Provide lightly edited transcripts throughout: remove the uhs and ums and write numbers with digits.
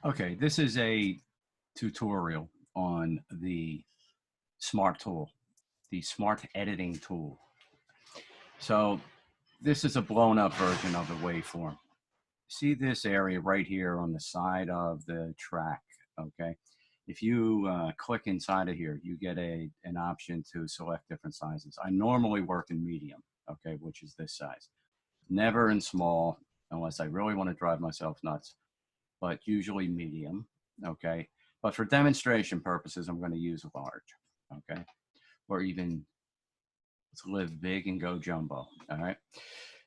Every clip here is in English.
Okay, this is a tutorial on the Smart Tool, the Smart Editing Tool. So this is a blown up version of the waveform. See this area right here on the side of the track, okay? If you click inside of here, you get an option to select different sizes. I normally work in medium, okay, which is this size. Never in small, unless I really want to drive myself nuts, but usually medium, okay? But for demonstration purposes, I'm going to use large, okay? Or even let's live big and go jumbo, all right?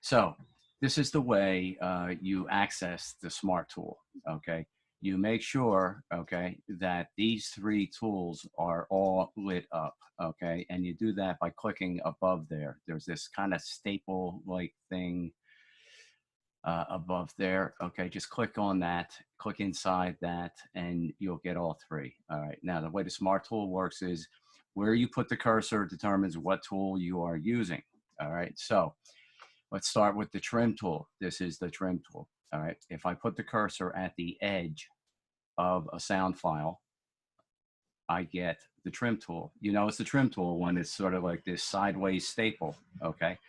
So this is the way you access the Smart Tool, okay? You make sure, okay, that these three tools are all lit up, okay? And you do that by clicking above there. There's this kind of staple-like thing above there. Okay, just click on that, click inside that, and you'll get all three. All right, now the way the Smart Tool works is where you put the cursor determines what tool you are using. All right, so let's start with the trim tool. This is the trim tool. All right, if I put the cursor at the edge of a sound file, I get the trim tool. You know, it's the trim tool when it's sort of like this sideways staple, okay?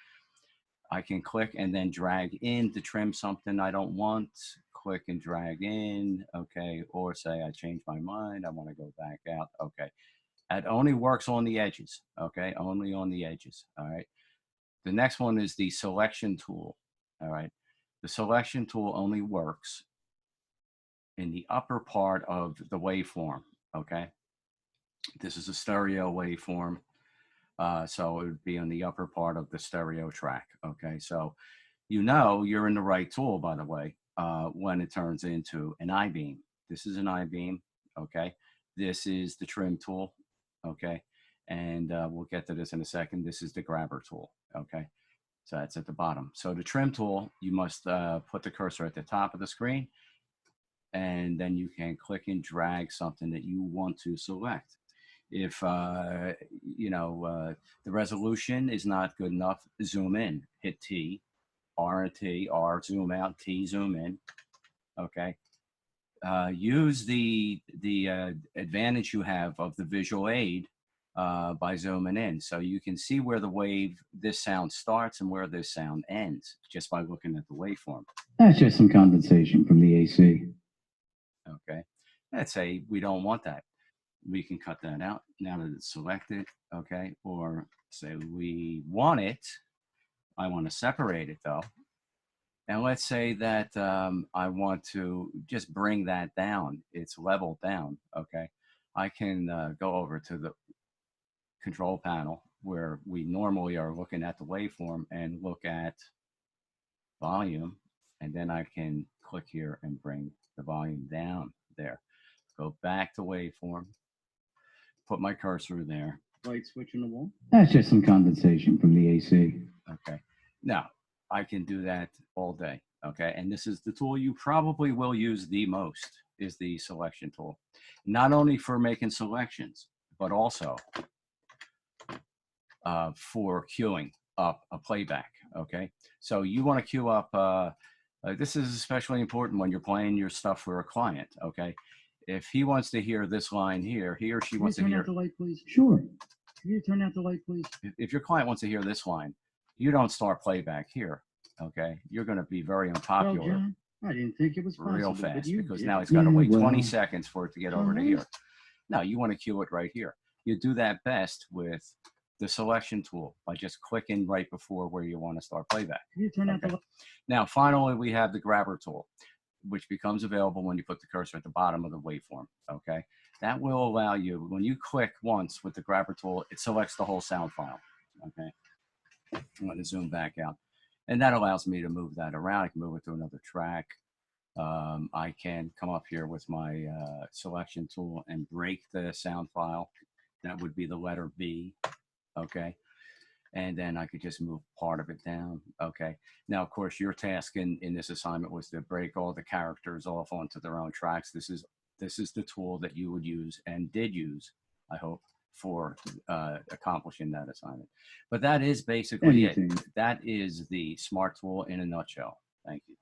I can click and then drag in to trim something I don't want, click and drag in, okay, or say I change my mind, I want to go back out, okay. That only works on the edges, okay, only on the edges, all right. The next one is the selection tool, all right. The selection tool only works in the upper part of the waveform, okay. This is a stereo waveform. So it would be on the upper part of the stereo track. Okay, so you know you're in the right tool, by the way, when it turns into an I-beam. This is an I-beam. Okay, this is the trim tool. Okay, and we'll get to this in a second. This is the grabber tool. Okay, so that's at the bottom. So the trim tool, you must put the cursor at the top of the screen, and then you can click and drag something that you want to select. If you know the resolution is not good enough, zoom in, hit T, R and T, R zoom out, T zoom in. Okay, use the advantage you have of the visual aid by zooming in, so you can see where the wave, this sound starts and where this sound ends, just by looking at the waveform. That's just some condensation from the AC. Okay, let's say we don't want that. We can cut that out now that it's selected, okay? Or say we want it, I want to separate it though. And let's say that I want to just bring that down, it's leveled down, okay? I can go over to the control panel where we normally are looking at the waveform and look at volume, and then I can click here and bring the volume down there. Go back to waveform, put my cursor there. Light switch on the wall? That's just some condensation from the AC. Okay. Now, I can do that all day. Okay. And this is the tool you probably will use the most, is the selection tool. Not only for making selections, but also for queuing up a playback. Okay. So you want to queue up, this is especially important when you're playing your stuff for a client. Okay. If he wants to hear this line here, he or she wants to hear. Turn out the light, please. Sure. Can you turn out the light, please? If your client wants to hear this line, you don't start playback here. Okay, you're going to be very unpopular. Well, John, I didn't think it was possible, real fast, because did. now it's got to wait 20 seconds for it to get over to here. No, you want to cue it right here. You do that best with the selection tool by just clicking right before where you want to start playback. Can you turn out the light? Now, finally, we have the grabber tool, which becomes available when you put the cursor at the bottom of the waveform. Okay, that will allow you, when you click once with the grabber tool, it selects the whole sound file. Okay, I'm going to zoom back out, and that allows me to move that around. I can move it to another track. I can come up here with my selection tool and break the sound file. That would be the letter B. Okay, and then I could just move part of it down. Okay, now of course your task in this assignment was to break all the characters off onto their own tracks. This is the tool that you would use and did use, I hope, for accomplishing that assignment. But that is basically it. That is the Smart Tool in a nutshell. Thank you.